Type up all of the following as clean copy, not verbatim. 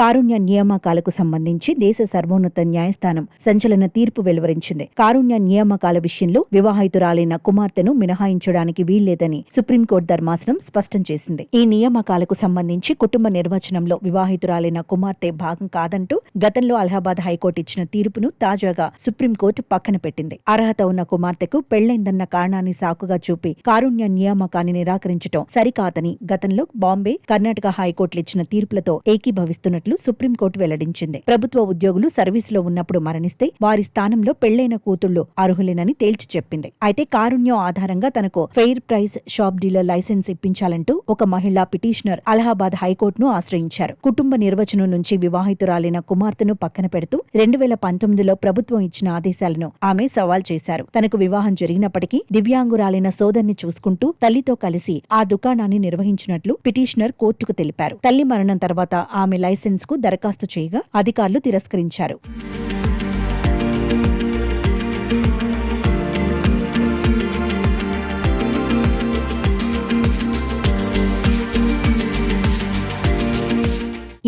కారుణ్య నియామకాలకు సంబంధించి దేశ సర్వోన్నత న్యాయస్థానం సంచలన తీర్పు వెలువరించింది. కారుణ్య నియామకాల విషయంలో వివాహితురాలైన కుమార్తెను మినహాయించడానికి వీల్లేదని సుప్రీంకోర్టు ధర్మాసనం స్పష్టం చేసింది. ఈ నియామకాలకు సంబంధించి కుటుంబ నిర్వచనంలో వివాహితురాలైన కుమార్తె భాగం కాదంటూ గతంలో అలహాబాద్ హైకోర్టు ఇచ్చిన తీర్పును తాజాగా సుప్రీంకోర్టు పక్కన పెట్టింది. అర్హత ఉన్న కుమార్తెకు పెళ్లైందన్న కారణాన్ని సాకుగా చూపి కారుణ్య నియామకాన్ని నిరాకరించడం సరికాదని గతంలో బాంబే, కర్ణాటక హైకోర్టులు ఇచ్చిన తీర్పులతో ఏకీభవిస్తున్నట్లు సుప్రీంకోర్టు వెల్లడించింది. ప్రభుత్వ ఉద్యోగులు సర్వీసులో ఉన్నప్పుడు మరణిస్తే వారి స్థానంలో పెళ్లైన కూతుళ్లు అర్హులేనని తేల్చి చెప్పింది. అయితే కారుణ్యం ఆధారంగా తనకు fair price shop dealer licence ఇప్పించాలంటూ ఒక మహిళా పిటిషనర్ అలహాబాద్ హైకోర్టును ఆశ్రయించారు. కుటుంబ నిర్వచనం నుంచి వివాహితురాలైన కుమార్తెను పక్కన పెడుతూ 2019లో ప్రభుత్వం ఇచ్చిన ఆదేశాలను ఆమె సవాల్ చేశారు. తనకు వివాహం జరిగినప్పటికీ దివ్యాంగురాలైన సోదరిని చూసుకుంటూ తల్లితో కలిసి ఆ దుకాణాన్ని నిర్వహించినట్లు పిటిషనర్ కోర్టుకు తెలిపారు. తల్లి మరణం తర్వాత ఆమె లైసెన్స్ కు దరఖాస్తు చేయగా అధికారులు తిరస్కరించారు.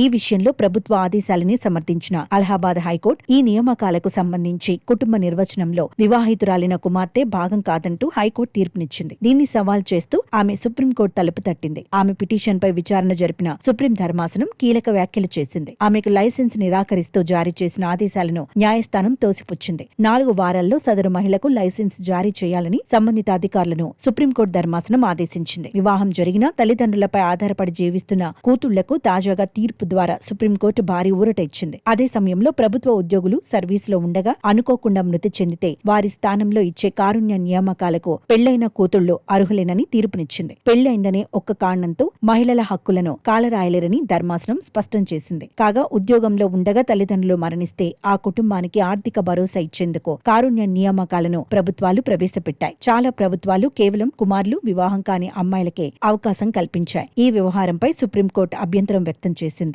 ఈ విషయంలో ప్రభుత్వ ఆదేశాలని సమర్థించిన అలహాబాద్ హైకోర్టు ఈ నియామకాలకు సంబంధించి కుటుంబ నిర్వచనంలో వివాహితురాలిన కుమార్తె భాగం కాదంటూ హైకోర్టు తీర్పునిచ్చింది. దీన్ని సవాల్ చేస్తూ ఆమె సుప్రీంకోర్టు తలుపు తట్టింది. ఆమె పిటిషన్పై విచారణ జరిపిన సుప్రీం ధర్మాసనం కీలక వ్యాఖ్యలు చేసింది. ఆమెకు లైసెన్స్ నిరాకరిస్తూ జారీ చేసిన ఆదేశాలను న్యాయస్థానం తోసిపుచ్చింది. 4 వారాల్లో సదరు మహిళకు లైసెన్స్ జారీ చేయాలని సంబంధిత అధికారులను సుప్రీంకోర్టు ధర్మాసనం ఆదేశించింది. వివాహం జరిగినా తల్లిదండ్రులపై ఆధారపడి జీవిస్తున్న కూతుళ్లకు తాజాగా తీర్పు ద్వారా సుప్రీంకోర్టు భారీ ఊరట ఇచ్చింది. అదే సమయంలో ప్రభుత్వ ఉద్యోగులు సర్వీసులో ఉండగా అనుకోకుండా మృతి చెందితే వారి స్థానంలో ఇచ్చే కారుణ్య నియామకాలకు పెళ్లైన కూతుళ్లు అర్హులేనని తీర్పునిచ్చింది. పెళ్లైందనే ఒక్క కారణంతో మహిళల హక్కులను కాలరాయలేరని ధర్మాసనం స్పష్టం చేసింది. కాగా ఉద్యోగంలో ఉండగా తల్లిదండ్రులు మరణిస్తే ఆ కుటుంబానికి ఆర్థిక భరోసా ఇచ్చేందుకు కారుణ్య నియామకాలను ప్రభుత్వాలు ప్రవేశపెట్టాయి. చాలా ప్రభుత్వాలు కేవలం కుమారులు, వివాహం కాని అమ్మాయిలకే అవకాశం కల్పించాయి. ఈ వ్యవహారంపై సుప్రీంకోర్టు అభ్యంతరం వ్యక్తం చేసింది.